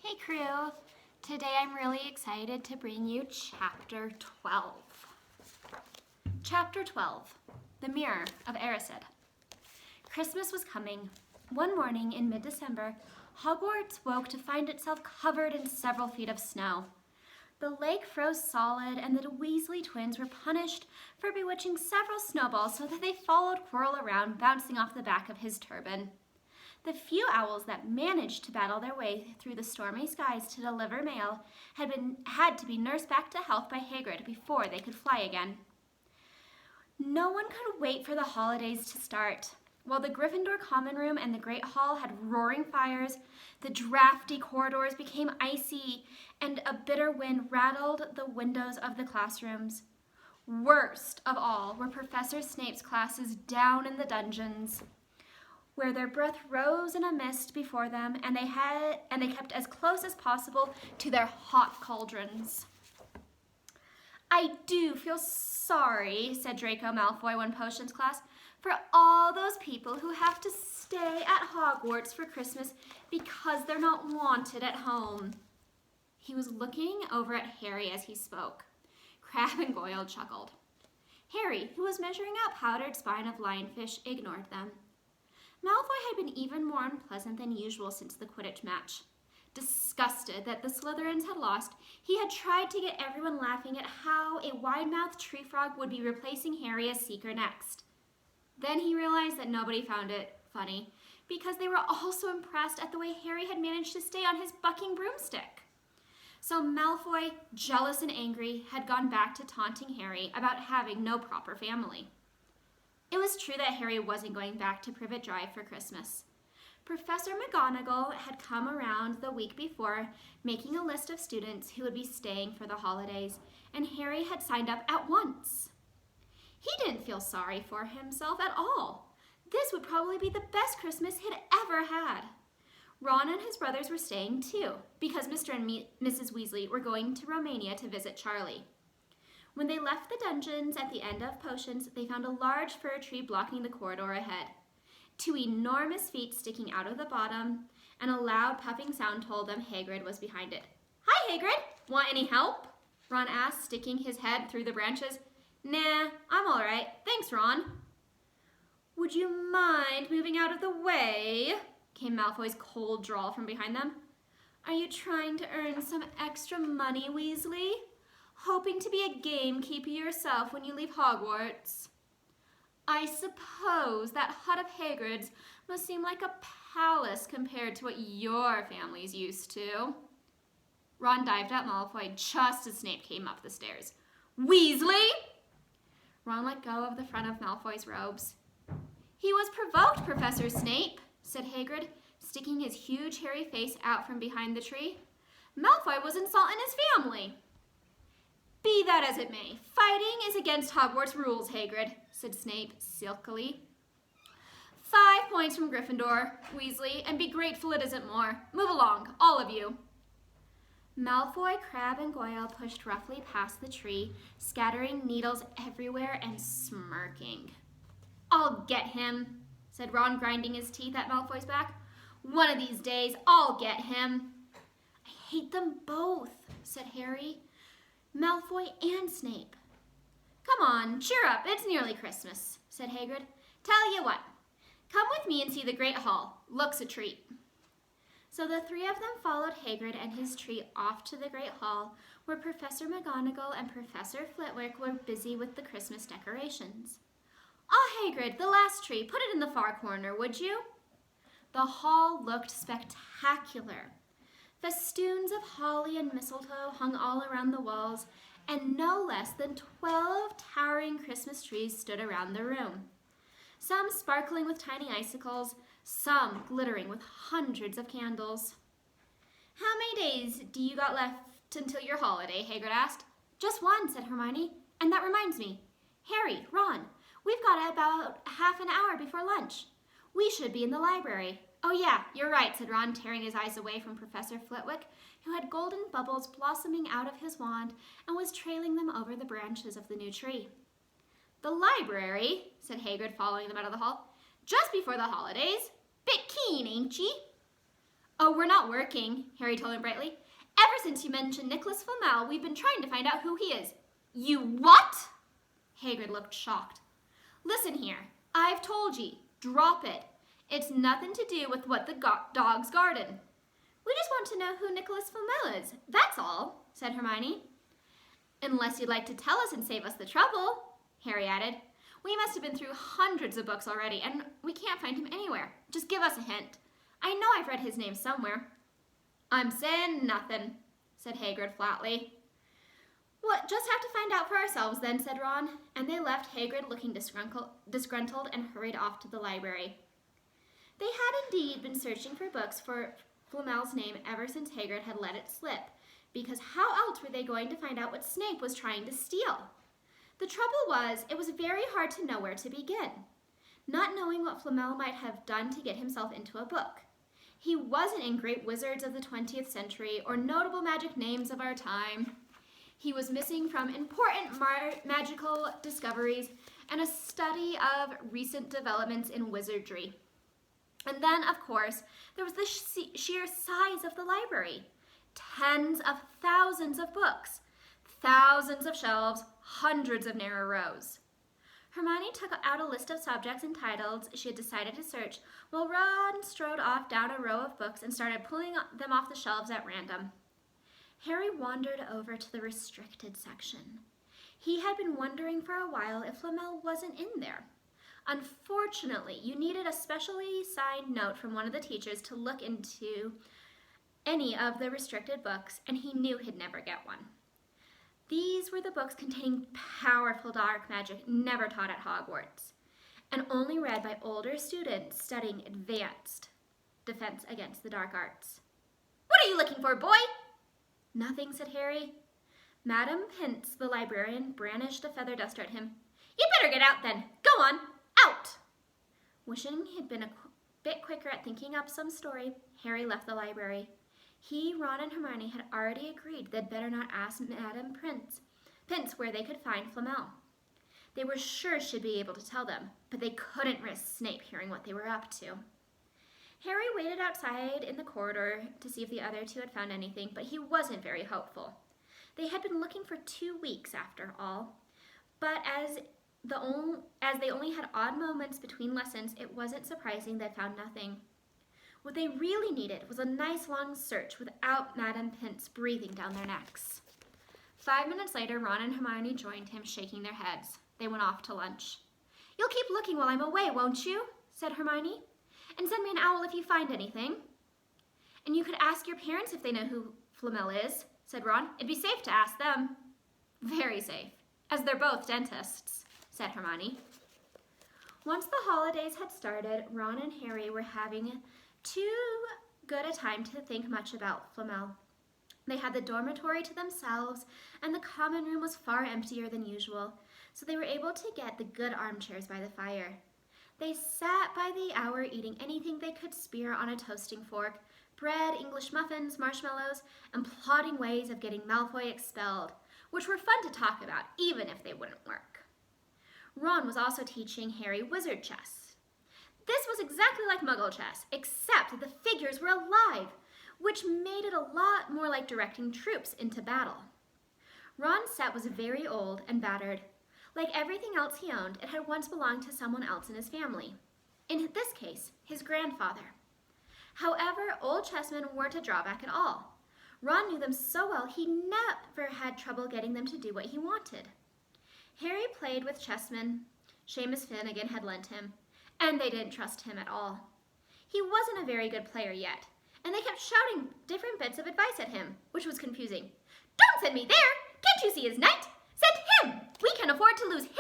Hey crew! Today I'm really excited to bring you Chapter 12. Chapter 12, The Mirror of Erised. Christmas was coming. One morning in mid-December, Hogwarts woke to find itself covered in several feet of snow. The lake froze solid and the Weasley twins were punished for bewitching several snowballs so that they followed Quirrell around, bouncing off the back of his turban. The few owls that managed to battle their way through the stormy skies to deliver mail had to be nursed back to health by Hagrid before they could fly again. No one could wait for the holidays to start. While the Gryffindor common room and the Great Hall had roaring fires, the drafty corridors became icy, and a bitter wind rattled the windows of the classrooms. Worst of all were Professor Snape's classes down in the dungeons, where their breath rose in a mist before them, and they kept as close as possible to their hot cauldrons. "I do feel sorry," said Draco Malfoy one potions class, "for all those people who have to stay at Hogwarts for Christmas because they're not wanted at home." He was looking over at Harry as he spoke. Crabbe and Goyle chuckled. Harry, who was measuring out powdered spine of lionfish, ignored them. Malfoy had been even more unpleasant than usual since the Quidditch match. Disgusted that the Slytherins had lost, he had tried to get everyone laughing at how a wide-mouthed tree frog would be replacing Harry as Seeker next. Then he realized that nobody found it funny, because they were all so impressed at the way Harry had managed to stay on his bucking broomstick. So Malfoy, jealous and angry, had gone back to taunting Harry about having no proper family. It was true that Harry wasn't going back to Privet Drive for Christmas. Professor McGonagall had come around the week before, making a list of students who would be staying for the holidays, and Harry had signed up at once. He didn't feel sorry for himself at all. This would probably be the best Christmas he'd ever had. Ron and his brothers were staying too, because Mr. and Mrs. Weasley were going to Romania to visit Charlie. When they left the dungeons at the end of potions, they found a large fir tree blocking the corridor ahead. Two enormous feet sticking out of the bottom, and a loud puffing sound told them Hagrid was behind it. "Hi, Hagrid! Want any help?" Ron asked, sticking his head through the branches. "Nah, I'm all right. Thanks, Ron." "Would you mind moving out of the way?" came Malfoy's cold drawl from behind them. "Are you trying to earn some extra money, Weasley? Hoping to be a gamekeeper yourself when you leave Hogwarts? I suppose that hut of Hagrid's must seem like a palace compared to what your family's used to." Ron dived at Malfoy just as Snape came up the stairs. "Weasley!" Ron let go of the front of Malfoy's robes. "He was provoked, Professor Snape," said Hagrid, sticking his huge hairy face out from behind the tree. "Malfoy was insulting his family." "Be that as it may, fighting is against Hogwarts rules, Hagrid," said Snape silkily. 5 points from Gryffindor, Weasley, and be grateful it isn't more. Move along, all of you." Malfoy, Crabbe, and Goyle pushed roughly past the tree, scattering needles everywhere and smirking. "I'll get him," said Ron, grinding his teeth at Malfoy's back. "One of these days, I'll get him." "I hate them both," said Harry. "Malfoy and Snape." "Come on, cheer up, it's nearly Christmas," said Hagrid. "Tell you what, come with me and see the Great Hall. Looks a treat." So the three of them followed Hagrid and his tree off to the Great Hall, where Professor McGonagall and Professor Flitwick were busy with the Christmas decorations. Hagrid, the last tree, put it in the far corner, would you?" The hall looked spectacular. Festoons of holly and mistletoe hung all around the walls, and no less than 12 towering Christmas trees stood around the room. Some sparkling with tiny icicles, some glittering with hundreds of candles. "How many days do you got left until your holiday?" Hagrid asked. "Just one," said Hermione. "And that reminds me. Harry, Ron, we've got about half an hour before lunch. We should be in the library." "Oh yeah, you're right," said Ron, tearing his eyes away from Professor Flitwick, who had golden bubbles blossoming out of his wand and was trailing them over the branches of the new tree. "The library," said Hagrid, following them out of the hall. "Just before the holidays. Bit keen, ain't ye?" Oh, we're not working, Harry told him brightly. Ever since you mentioned Nicholas Flamel, we've been trying to find out who he is. You what? Hagrid looked shocked. Listen here, I've told ye, drop it. It's nothing to do with what the dog's garden. We just want to know who Nicholas Flamel is, that's all, said Hermione. Unless you'd like to tell us and save us the trouble, Harry added. We must have been through hundreds of books already, and we can't find him anywhere. Just give us a hint. I know I've read his name somewhere. I'm saying nothing, said Hagrid flatly. Well, just have to find out for ourselves then, said Ron, and they left Hagrid looking disgruntled and hurried off to the library. They had indeed been searching for books for Flamel's name ever since Hagrid had let it slip, because how else were they going to find out what Snape was trying to steal? The trouble was, it was very hard to know where to begin, not knowing what Flamel might have done to get himself into a book. He wasn't in great wizards of the 20th century or notable magic names of our time. He was missing from important magical discoveries and a study of recent developments in wizardry. And then, of course, there was the sheer size of the library. Tens of thousands of books, thousands of shelves, hundreds of narrow rows. Hermione took out a list of subjects and titles she had decided to search, while Ron strode off down a row of books and started pulling them off the shelves at random. Harry wandered over to the restricted section. He had been wondering for a while if Flamel wasn't in there. Unfortunately, you needed a specially signed note from one of the teachers to look into any of the restricted books, and he knew he'd never get one. These were the books containing powerful dark magic never taught at Hogwarts, and only read by older students studying advanced defense against the dark arts. What are you looking for, boy? Nothing, said Harry. Madame Pince, the librarian, brandished a feather duster at him. You'd better get out then. Go on, out! Wishing he'd been a bit quicker at thinking up some story, Harry left the library. He, Ron, and Hermione had already agreed they'd better not ask Madame Pince where they could find Flamel. They were sure she'd be able to tell them, but they couldn't risk Snape hearing what they were up to. Harry waited outside in the corridor to see if the other two had found anything, but he wasn't very hopeful. They had been looking for 2 weeks after all, but as they only had odd moments between lessons, it wasn't surprising they'd found nothing. What they really needed was a nice long search without Madame Pince breathing down their necks. 5 minutes later, Ron and Hermione joined him, shaking their heads. They went off to lunch. You'll keep looking while I'm away, won't you? Said Hermione. And send me an owl if you find anything. And you could ask your parents if they know who Flamel is, said Ron. It'd be safe to ask them. Very safe, as they're both dentists, said Hermione. Once the holidays had started, Ron and Harry were having too good a time to think much about Flamel. They had the dormitory to themselves, and the common room was far emptier than usual, so they were able to get the good armchairs by the fire. They sat by the hour eating anything they could spear on a toasting fork, bread, English muffins, marshmallows, and plotting ways of getting Malfoy expelled, which were fun to talk about, even if they wouldn't work. Ron was also teaching Harry wizard chess. This was exactly like Muggle chess, except that the figures were alive, which made it a lot more like directing troops into battle. Ron's set was very old and battered. Like everything else he owned, it had once belonged to someone else in his family. In this case, his grandfather. However, old chessmen weren't a drawback at all. Ron knew them so well he never had trouble getting them to do what he wanted. Harry played with chessmen Seamus Finnegan had lent him, and they didn't trust him at all. He wasn't a very good player yet, and they kept shouting different bits of advice at him, which was confusing. Don't send me there! Can't you see his knight? Send him! We can afford to lose him!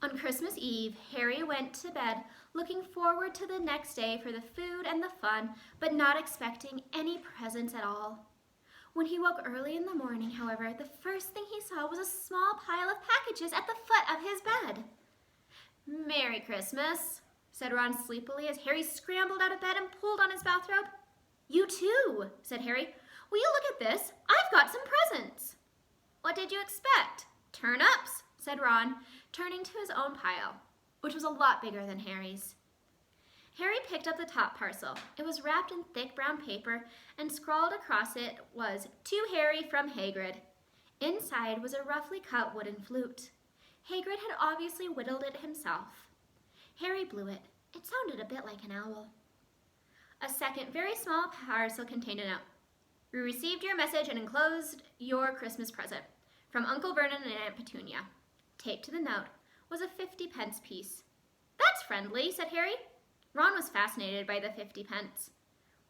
On Christmas Eve, Harry went to bed looking forward to the next day for the food and the fun, but not expecting any presents at all. When he woke early in the morning, however, the first thing he saw was a small pile of packages at the foot of his bed. Merry Christmas, said Ron sleepily as Harry scrambled out of bed and pulled on his bathrobe. You too, said Harry. Will you look at this? I've got some presents. What did you expect? Turnips, said Ron, turning to his own pile, which was a lot bigger than Harry's. Harry picked up the top parcel. It was wrapped in thick brown paper, and scrawled across it was, "To Harry from Hagrid." Inside was a roughly cut wooden flute. Hagrid had obviously whittled it himself. Harry blew it. It sounded a bit like an owl. A second, very small parcel contained a note. "We received your message and enclosed your Christmas present. From Uncle Vernon and Aunt Petunia." Taped to the note was a 50-pence piece. "That's friendly," said Harry. Ron was fascinated by the 50 pence.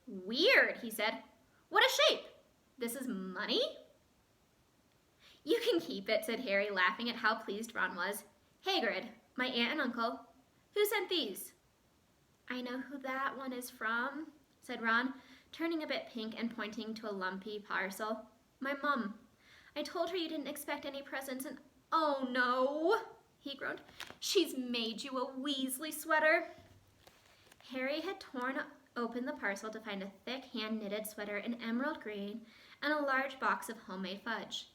"Weird," he said. "What a shape! This is money?" "You can keep it," said Harry, laughing at how pleased Ron was. "Hagrid, my aunt and uncle. Who sent these?" "I know who that one is from," said Ron, turning a bit pink and pointing to a lumpy parcel. "My mum. I told her you didn't expect any presents and oh no," he groaned. "She's made you a Weasley sweater." Harry had torn open the parcel to find a thick hand-knitted sweater in emerald green and a large box of homemade fudge.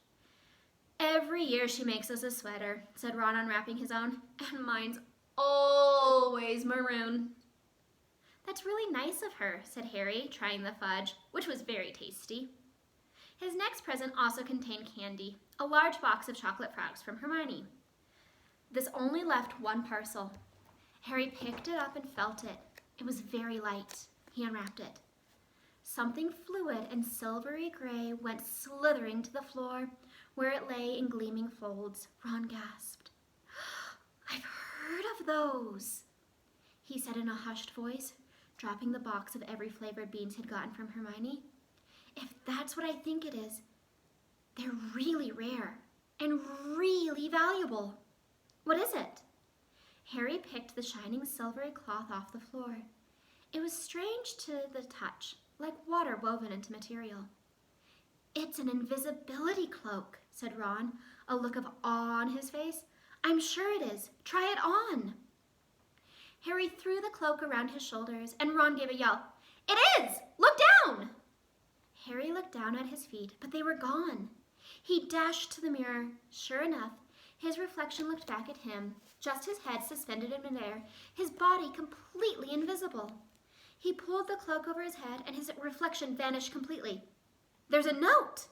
"Every year she makes us a sweater," said Ron, unwrapping his own, "and mine's always maroon." "That's really nice of her," said Harry, trying the fudge, which was very tasty. His next present also contained candy, a large box of chocolate frogs from Hermione. This only left one parcel. Harry picked it up and felt it. It was very light. He unwrapped it. Something fluid and silvery gray went slithering to the floor, where it lay in gleaming folds. Ron gasped. "I've heard of those," he said in a hushed voice, dropping the box of every flavored beans he'd gotten from Hermione. "If that's what I think it is, they're really rare and really valuable. What is it?" Harry picked the shining silvery cloth off the floor. It was strange to the touch, like water woven into material. "It's an invisibility cloak," said Ron, a look of awe on his face. "I'm sure it is. Try it on." Harry threw the cloak around his shoulders, and Ron gave a yell. "It is! Look down!" Harry looked down at his feet, but they were gone. He dashed to the mirror. Sure enough, his reflection looked back at him, just his head suspended in midair, his body completely invisible. He pulled the cloak over his head, and his reflection vanished completely. "There's a note,"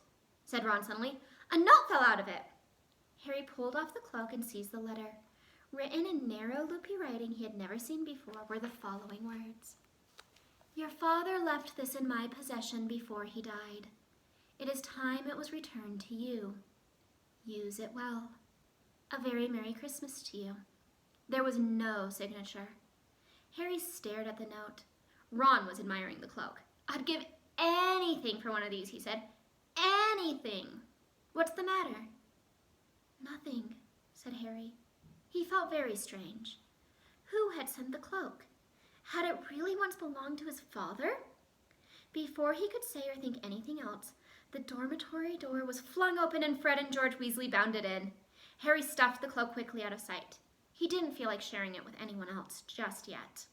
said Ron suddenly. "A note fell out of it." Harry pulled off the cloak and seized the letter. Written in narrow, loopy writing he had never seen before were the following words. "Your father left this in my possession before he died. It is time it was returned to you. Use it well. A very Merry Christmas to you." There was no signature. Harry stared at the note. Ron was admiring the cloak. "I'd give anything for one of these," he said. "Anything. What's the matter?" "Nothing," said Harry. He felt very strange. Who had sent the cloak? Had it really once belonged to his father? Before he could say or think anything else, the dormitory door was flung open and Fred and George Weasley bounded in. Harry stuffed the cloak quickly out of sight. He didn't feel like sharing it with anyone else just yet.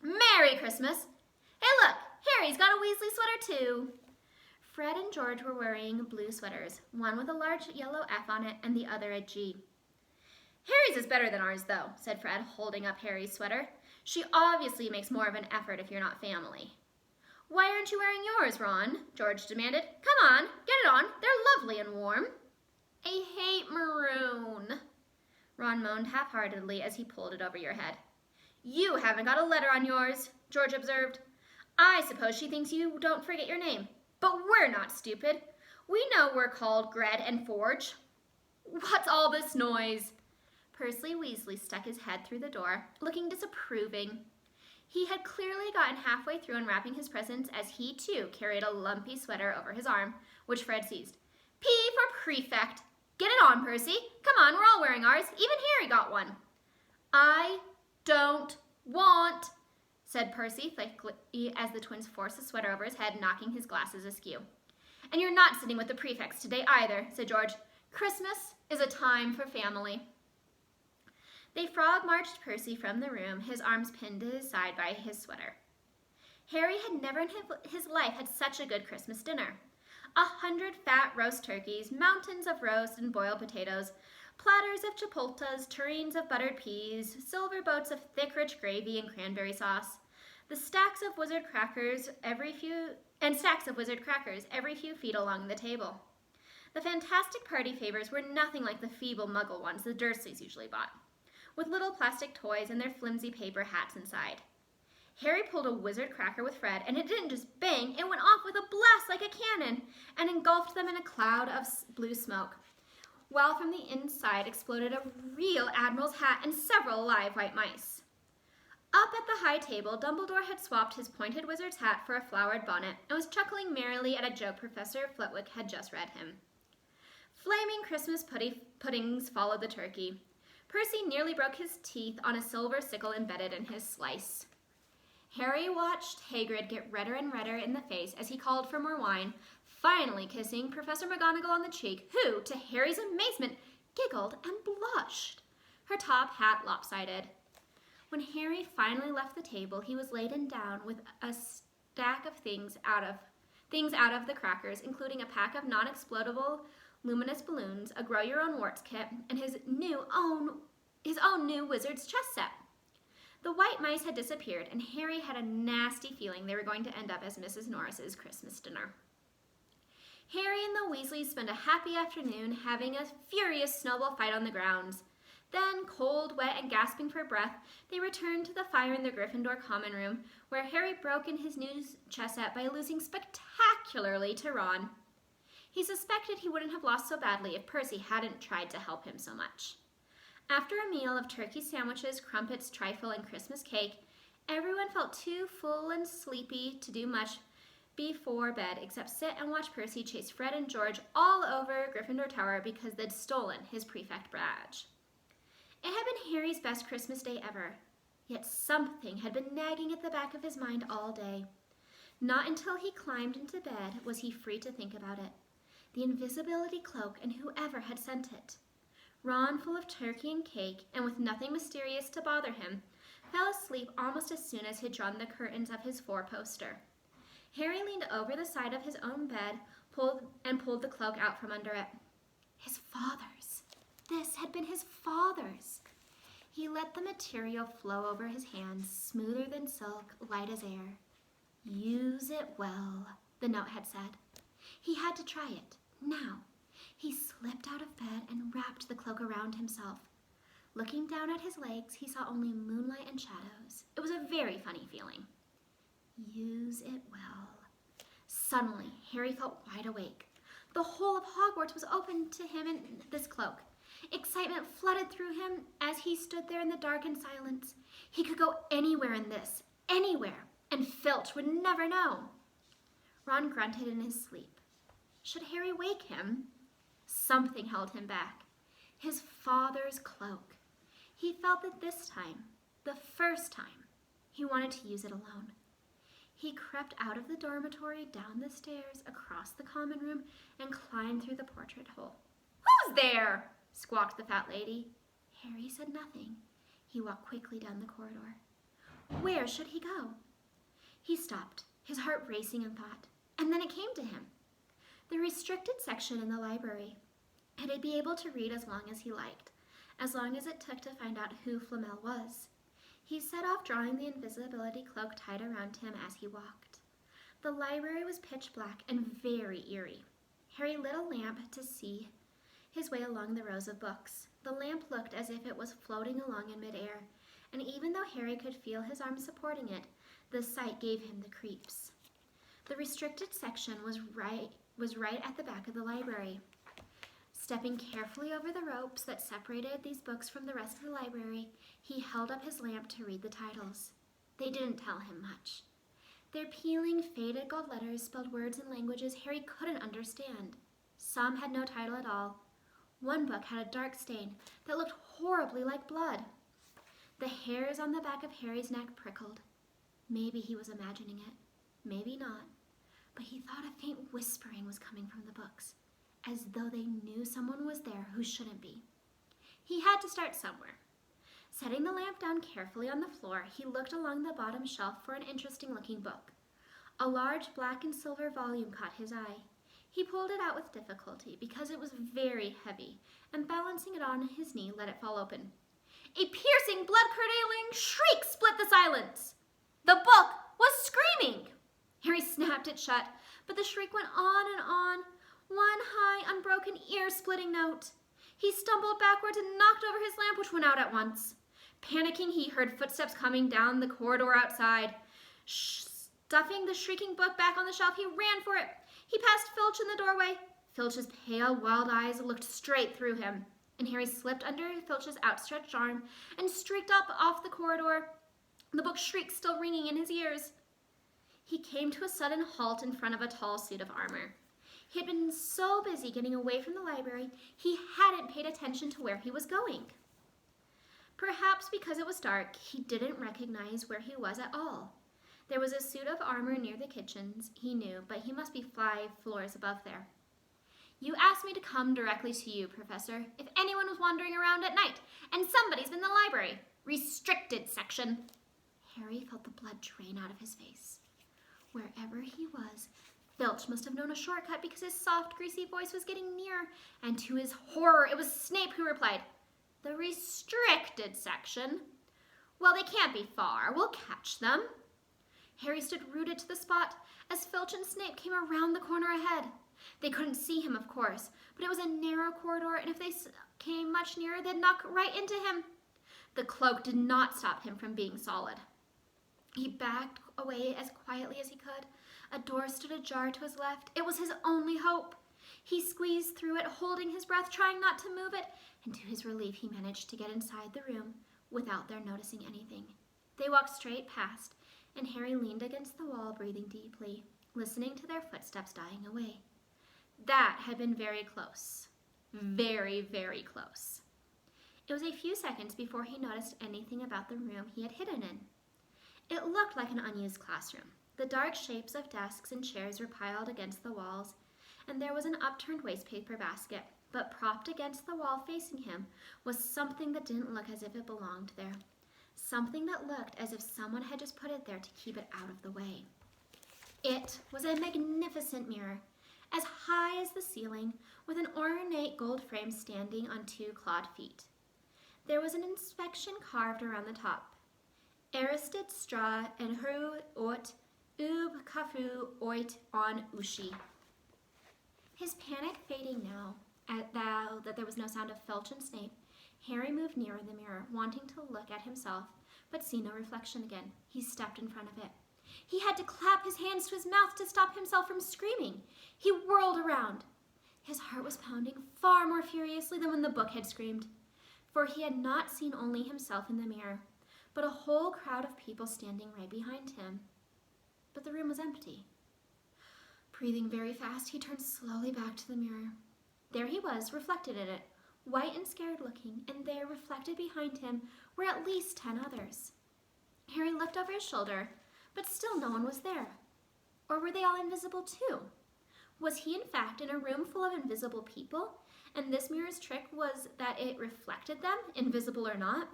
"Merry Christmas! Hey look, Harry's got a Weasley sweater too!" Fred and George were wearing blue sweaters, one with a large yellow F on it and the other a G. "Harry's is better than ours though," said Fred, holding up Harry's sweater. "She obviously makes more of an effort if you're not family." "Why aren't you wearing yours, Ron?" George demanded. "Come on, get it on. They're lovely and warm." "I hate maroon," Ron moaned half-heartedly as he pulled it over your head. "You haven't got a letter on yours," George observed. "I suppose she thinks you don't forget your name. But we're not stupid. We know we're called Gred and Forge." "What's all this noise?" Percy Weasley stuck his head through the door, looking disapproving. He had clearly gotten halfway through unwrapping his presents as he, too, carried a lumpy sweater over his arm, which Fred seized. "P for prefect. Get it on, Percy. Come on, we're all wearing ours. Even Harry got one." "I don't want," said Percy thickly as the twins forced the sweater over his head, knocking his glasses askew. "And you're not sitting with the prefects today either," said George. "Christmas is a time for family." They frog-marched Percy from the room, his arms pinned to his side by his sweater. Harry had never in his life had such a good Christmas dinner. 100 fat roast turkeys, mountains of roast and boiled potatoes, platters of chipolatas, tureens of buttered peas, silver boats of thick, rich gravy and cranberry sauce, The stacks of wizard crackers every few feet along the table. The fantastic party favors were nothing like the feeble muggle ones the Dursleys usually bought, with little plastic toys and their flimsy paper hats inside. Harry pulled a wizard cracker with Fred, and it didn't just bang, it went off with a blast like a cannon and engulfed them in a cloud of blue smoke, while from the inside exploded a real admiral's hat and several live white mice. Up at the high table, Dumbledore had swapped his pointed wizard's hat for a flowered bonnet and was chuckling merrily at a joke Professor Flitwick had just read him. Flaming Christmas puddings followed the turkey. Percy nearly broke his teeth on a silver sickle embedded in his slice. Harry watched Hagrid get redder and redder in the face as he called for more wine, finally kissing Professor McGonagall on the cheek, who, to Harry's amazement, giggled and blushed, her top hat lopsided. When Harry finally left the table, he was laden down with a stack of things out of the crackers, including a pack of non-explodable luminous balloons, a grow-your-own-warts kit, and his own new wizard's chess set. The white mice had disappeared, and Harry had a nasty feeling they were going to end up as Mrs. Norris's Christmas dinner. Harry and the Weasleys spent a happy afternoon having a furious snowball fight on the grounds. Then, cold, wet, and gasping for breath, they returned to the fire in the Gryffindor common room, where Harry broke in his new chess set by losing spectacularly to Ron. He suspected he wouldn't have lost so badly if Percy hadn't tried to help him so much. After a meal of turkey sandwiches, crumpets, trifle, and Christmas cake, everyone felt too full and sleepy to do much before bed except sit and watch Percy chase Fred and George all over Gryffindor Tower because they'd stolen his prefect badge. It had been Harry's best Christmas day ever, yet something had been nagging at the back of his mind all day. Not until he climbed into bed was he free to think about it. The invisibility cloak and whoever had sent it. Ron, full of turkey and cake, and with nothing mysterious to bother him, fell asleep almost as soon as he'd drawn the curtains of his four-poster. Harry leaned over the side of his own bed, pulled the cloak out from under it. His father's. This had been his father's. He let the material flow over his hands, smoother than silk, light as air. "Use it well," the note had said. He had to try it, now. He slipped out of bed and wrapped the cloak around himself. Looking down at his legs, he saw only moonlight and shadows. It was a very funny feeling. Use it well. Suddenly, Harry felt wide awake. The whole of Hogwarts was open to him in this cloak. Excitement flooded through him as he stood there in the dark and silence. He could go anywhere in this, anywhere, and Filch would never know. Ron grunted in his sleep. Should Harry wake him? Something held him back. His father's cloak. He felt that this time, the first time, he wanted to use it alone. He crept out of the dormitory, down the stairs, across the common room, and climbed through the portrait hole. "Who's there?" squawked the fat lady. Harry said nothing. He walked quickly down the corridor. Where should he go? He stopped, his heart racing in thought, and then it came to him. The restricted section in the library. He'd be able to read as long as he liked, as long as it took to find out who Flamel was. He set off drawing the invisibility cloak tied around him as he walked. The library was pitch black and very eerie. Harry lit a lamp to see his way along the rows of books. The lamp looked as if it was floating along in midair, and even though Harry could feel his arms supporting it, the sight gave him the creeps. The restricted section was right at the back of the library. Stepping carefully over the ropes that separated these books from the rest of the library, he held up his lamp to read the titles. They didn't tell him much. Their peeling, faded gold letters spelled words in languages Harry couldn't understand. Some had no title at all. One book had a dark stain that looked horribly like blood. The hairs on the back of Harry's neck prickled. Maybe he was imagining it, maybe not, but he thought a faint whispering was coming from the books, as though they knew someone was there who shouldn't be. He had to start somewhere. Setting the lamp down carefully on the floor, he looked along the bottom shelf for an interesting-looking book. A large black and silver volume caught his eye. He pulled it out with difficulty because it was very heavy, and balancing it on his knee, let it fall open. A piercing, blood-curdling shriek split the silence. The book was screaming. Harry snapped it shut, but the shriek went on and on, one high, unbroken, ear-splitting note. He stumbled backwards and knocked over his lamp, which went out at once. Panicking, he heard footsteps coming down the corridor outside. Stuffing the shrieking book back on the shelf, he ran for it. He passed Filch in the doorway. Filch's pale, wild eyes looked straight through him, and Harry slipped under Filch's outstretched arm and streaked up off the corridor, the book's shriek still ringing in his ears. He came to a sudden halt in front of a tall suit of armor. He had been so busy getting away from the library, he hadn't paid attention to where he was going. Perhaps because it was dark, he didn't recognize where he was at all. There was a suit of armor near the kitchens, he knew, but he must be 5 floors above there. You asked me to come directly to you, Professor, if anyone was wandering around at night, and somebody's been in the library. Restricted section. Harry felt the blood drain out of his face. Wherever he was, Filch must have known a shortcut because his soft, greasy voice was getting near, and to his horror, it was Snape who replied, The restricted section? Well, they can't be far. We'll catch them. Harry stood rooted to the spot as Filch and Snape came around the corner ahead. They couldn't see him, of course, but it was a narrow corridor, and if they came much nearer, they'd knock right into him. The cloak did not stop him from being solid. He backed away as quietly as he could. A door stood ajar to his left. It was his only hope. He squeezed through it, holding his breath, trying not to move it, and to his relief, he managed to get inside the room without their noticing anything. They walked straight past, and Harry leaned against the wall, breathing deeply, listening to their footsteps dying away. That had been very close. Very, very close. It was a few seconds before he noticed anything about the room he had hidden in. It looked like an unused classroom. The dark shapes of desks and chairs were piled against the walls, and there was an upturned wastepaper basket, but propped against the wall facing him was something that didn't look as if it belonged there. Something that looked as if someone had just put it there to keep it out of the way. It was a magnificent mirror, as high as the ceiling, with an ornate gold frame standing on 2 clawed feet. There was an inscription carved around the top. Aristit stra en hru ot ub kafu oit on ushi. His panic fading now that there was no sound of Filch and Snape, Harry moved nearer the mirror, wanting to look at himself, but see no reflection again. He stepped in front of it. He had to clap his hands to his mouth to stop himself from screaming. He whirled around. His heart was pounding far more furiously than when the book had screamed, for he had not seen only himself in the mirror, but a whole crowd of people standing right behind him. But the room was empty. Breathing very fast, he turned slowly back to the mirror. There he was, reflected in it, white and scared looking, and there, reflected behind him, were at least 10 others. Harry looked over his shoulder, but still no one was there. Or were they all invisible too? Was he in fact in a room full of invisible people, and this mirror's trick was that it reflected them, invisible or not?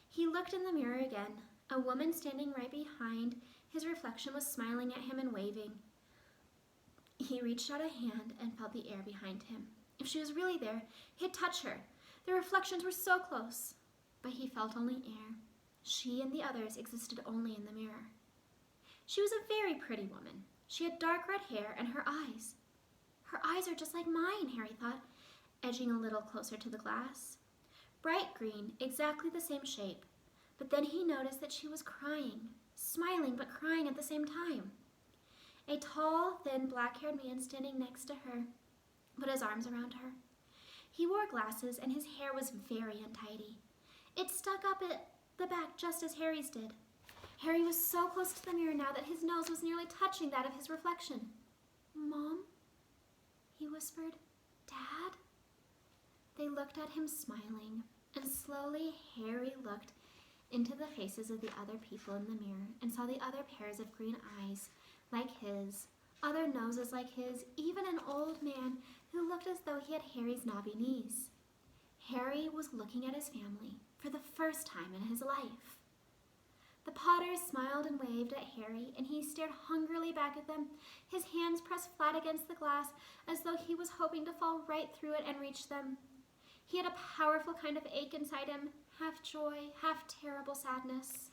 He looked in the mirror again. A woman standing right behind his reflection was smiling at him and waving. He reached out a hand and felt the air behind him. If she was really there, he'd touch her. Their reflections were so close, but he felt only air. She and the others existed only in the mirror. She was a very pretty woman. She had dark red hair and her eyes. Her eyes are just like mine, Harry thought, edging a little closer to the glass. Bright green, exactly the same shape. But then he noticed that she was crying, smiling but crying at the same time. A tall, thin, black-haired man standing next to her put his arms around her. He wore glasses and his hair was very untidy. It stuck up at the back just as Harry's did. Harry was so close to the mirror now that his nose was nearly touching that of his reflection. "Mom?" he whispered. "Dad?" They looked at him smiling, and slowly Harry looked into the faces of the other people in the mirror and saw the other pairs of green eyes like his, other noses like his, even an old man who looked as though he had Harry's knobby knees. Harry was looking at his family for the first time in his life. The Potters smiled and waved at Harry, and he stared hungrily back at them, his hands pressed flat against the glass as though he was hoping to fall right through it and reach them. He had a powerful kind of ache inside him, half joy, half terrible sadness.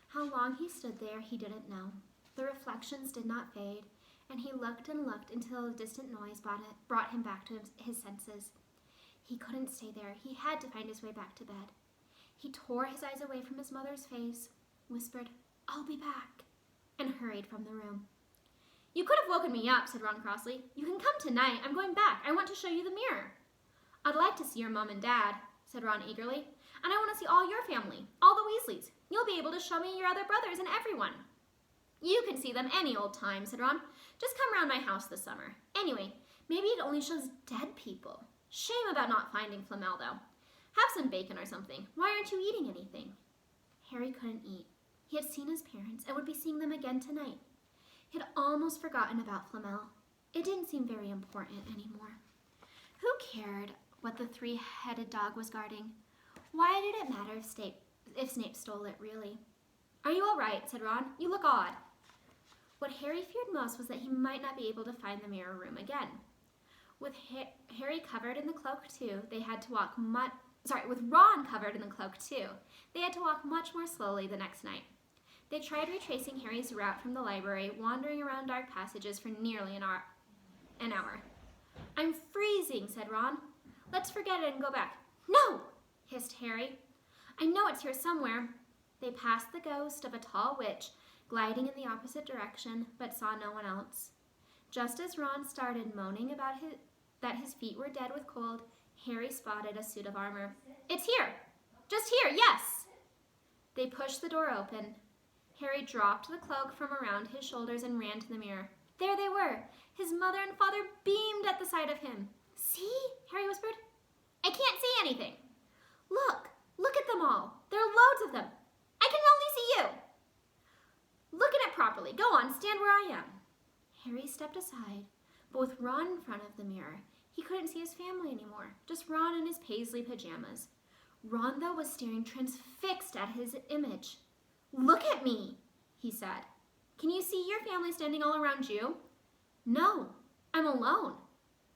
How long he stood there, he didn't know. The reflections did not fade, and he looked and looked until a distant noise brought him back to his senses. He couldn't stay there. He had to find his way back to bed. He tore his eyes away from his mother's face, whispered, "I'll be back," and hurried from the room. "You could have woken me up," said Ron crossly. "You can come tonight. I'm going back. I want to show you the mirror." "I'd like to see your mom and dad," said Ron eagerly. "And I want to see all your family, all the Weasleys. You'll be able to show me your other brothers and everyone." "You can see them any old time," said Ron. "Just come round my house this summer. Anyway, maybe it only shows dead people. Shame about not finding Flamel, though. Have some bacon or something. Why aren't you eating anything?" Harry couldn't eat. He had seen his parents and would be seeing them again tonight. He had almost forgotten about Flamel. It didn't seem very important anymore. Who cared what the three-headed dog was guarding? Why did it matter if Snape stole it, really? "Are you all right?" said Ron. "You look odd." What Harry feared most was that he might not be able to find the mirror room again. With Harry covered in the cloak too, they had to walk with Ron covered in the cloak too, they had to walk much more slowly the next night. They tried retracing Harry's route from the library, wandering around dark passages for nearly an hour. "I'm freezing," said Ron. "Let's forget it and go back." "No!" hissed Harry. "I know it's here somewhere." They passed the ghost of a tall witch, gliding in the opposite direction, but saw no one else. Just as Ron started moaning about that his feet were dead with cold, Harry spotted a suit of armor. "It's here! Just here, yes!" They pushed the door open. Harry dropped the cloak from around his shoulders and ran to the mirror. There they were. His mother and father beamed at the sight of him. "See?" Harry whispered. "I can't see anything." Look at them all. There are loads of them. I can only see you." "Look at it properly. Go on, stand where I am." Harry stepped aside, but with Ron in front of the mirror, he couldn't see his family anymore, just Ron in his paisley pajamas. Ron, though, was staring transfixed at his image. "Look at me," he said. "Can you see your family standing all around you?" "No, I'm alone.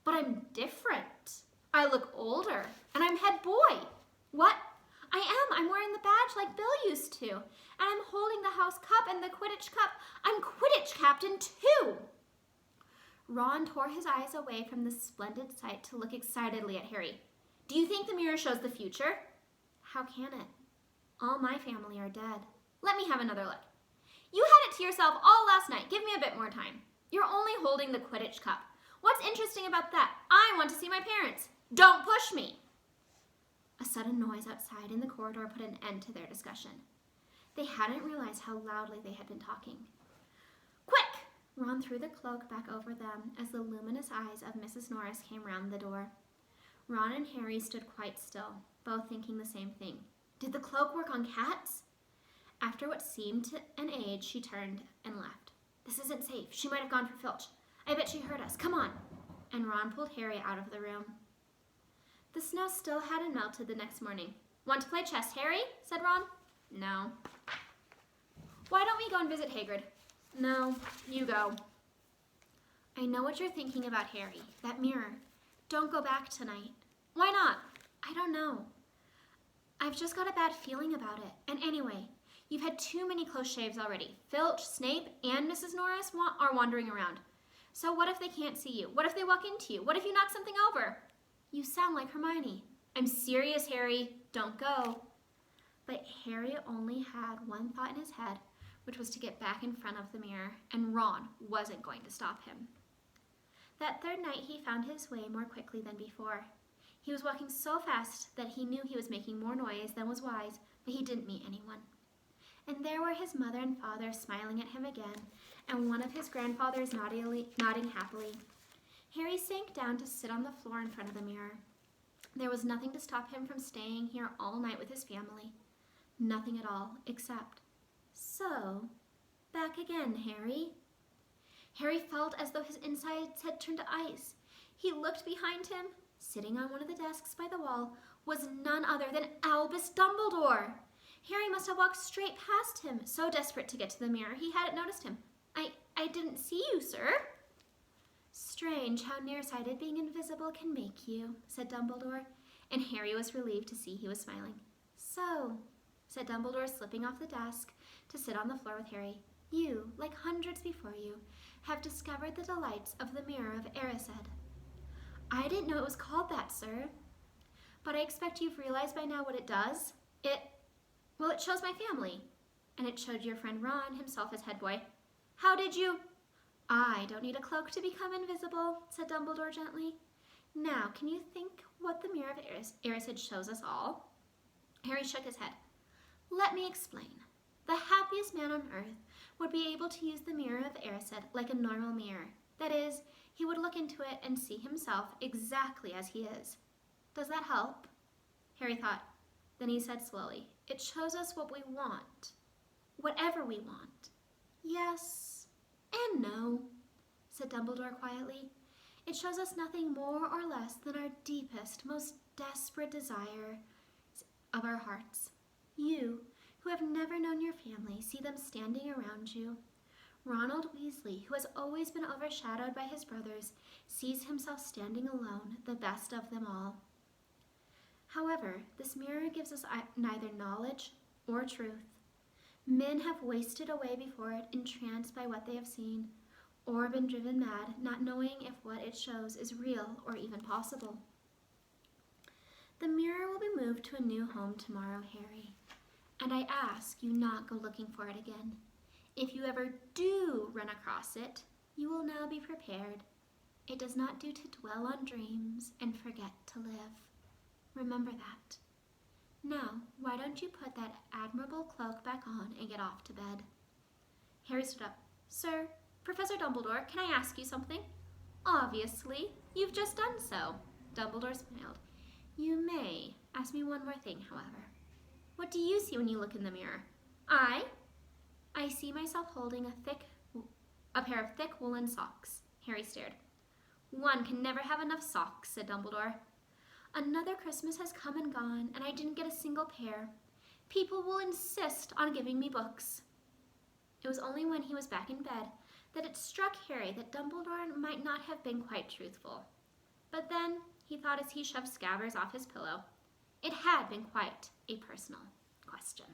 But I'm different. I look older, and I'm head boy." "What?" "I am. I'm wearing the badge like Bill used to. And I'm holding the house cup and the Quidditch cup. I'm Quidditch captain, too." Ron tore his eyes away from the splendid sight to look excitedly at Harry. "Do you think the mirror shows the future?" "How can it? All my family are dead." "Let me have another look." "You had it to yourself all last night. Give me a bit more time. You're only holding the Quidditch cup. What's interesting about that? I want to see my parents. Don't push me." A sudden noise outside in the corridor put an end to their discussion. They hadn't realized how loudly they had been talking. "Quick!" Ron threw the cloak back over them as the luminous eyes of Mrs. Norris came round the door. Ron and Harry stood quite still, both thinking the same thing. Did the cloak work on cats? After what seemed an age, she turned and left. "This isn't safe. She might have gone for Filch. I bet she heard us. Come on." And Ron pulled Harry out of the room. The snow still hadn't melted the next morning. "Want to play chess, Harry?" said Ron. "No." "Why don't we go and visit Hagrid?" "No, you go." "I know what you're thinking about, Harry. That mirror. Don't go back tonight." "Why not?" "I don't know. I've just got a bad feeling about it. And anyway, you've had too many close shaves already. Filch, Snape, and Mrs. Norris are wandering around. So what if they can't see you? What if they walk into you? What if you knock something over?" "You sound like Hermione." "I'm serious, Harry. Don't go." But Harry only had one thought in his head, which was to get back in front of the mirror, and Ron wasn't going to stop him. That third night he found his way more quickly than before. He was walking so fast that he knew he was making more noise than was wise, but he didn't meet anyone. And there were his mother and father smiling at him again, and one of his grandfathers nodding happily. Harry sank down to sit on the floor in front of the mirror. There was nothing to stop him from staying here all night with his family. Nothing at all, except, "So, back again, Harry." Harry felt as though his insides had turned to ice. He looked behind him. Sitting on one of the desks by the wall was none other than Albus Dumbledore. Harry must have walked straight past him, so desperate to get to the mirror he hadn't noticed him. I didn't see you, sir." "Strange how nearsighted being invisible can make you," said Dumbledore, and Harry was relieved to see he was smiling. "So," said Dumbledore, slipping off the desk to sit on the floor with Harry. You, like hundreds before you, have discovered the delights of the Mirror of Erised. I didn't know it was called that, sir. But I expect you've realized by now what it does. It shows my family. And it showed your friend Ron, himself as head boy. How did you? I don't need a cloak to become invisible, said Dumbledore gently. Now, can you think what the Mirror of Erised shows us all? Harry shook his head. Let me explain. The happiest man on earth would be able to use the Mirror of Erised like a normal mirror. That is, he would look into it and see himself exactly as he is. Does that help? Harry thought. Then he said slowly, It shows us what we want. Whatever we want. Yes and no, said Dumbledore quietly. It shows us nothing more or less than our deepest, most desperate desire of our hearts. You, who have never known your family, see them standing around you. Ronald Weasley, who has always been overshadowed by his brothers, sees himself standing alone, the best of them all. However, this mirror gives us neither knowledge or truth. Men have wasted away before it, entranced by what they have seen, or been driven mad, not knowing if what it shows is real or even possible. The mirror will be moved to a new home tomorrow, Harry, and I ask you not go looking for it again. If you ever do run across it, you will now be prepared. It does not do to dwell on dreams and forget to live. Remember that. Now, why don't you put that admirable cloak back on and get off to bed? Harry stood up. Sir, Professor Dumbledore, can I ask you something? Obviously, you've just done so. Dumbledore smiled. You may ask me one more thing, however. What do you see when you look in the mirror? I see myself holding a pair of thick woolen socks. Harry stared. One can never have enough socks, said Dumbledore. Another Christmas has come and gone, and I didn't get a single pair. People will insist on giving me books. It was only when he was back in bed that it struck Harry that Dumbledore might not have been quite truthful. But then, he thought as he shoved Scabbers off his pillow, it had been quite a personal question.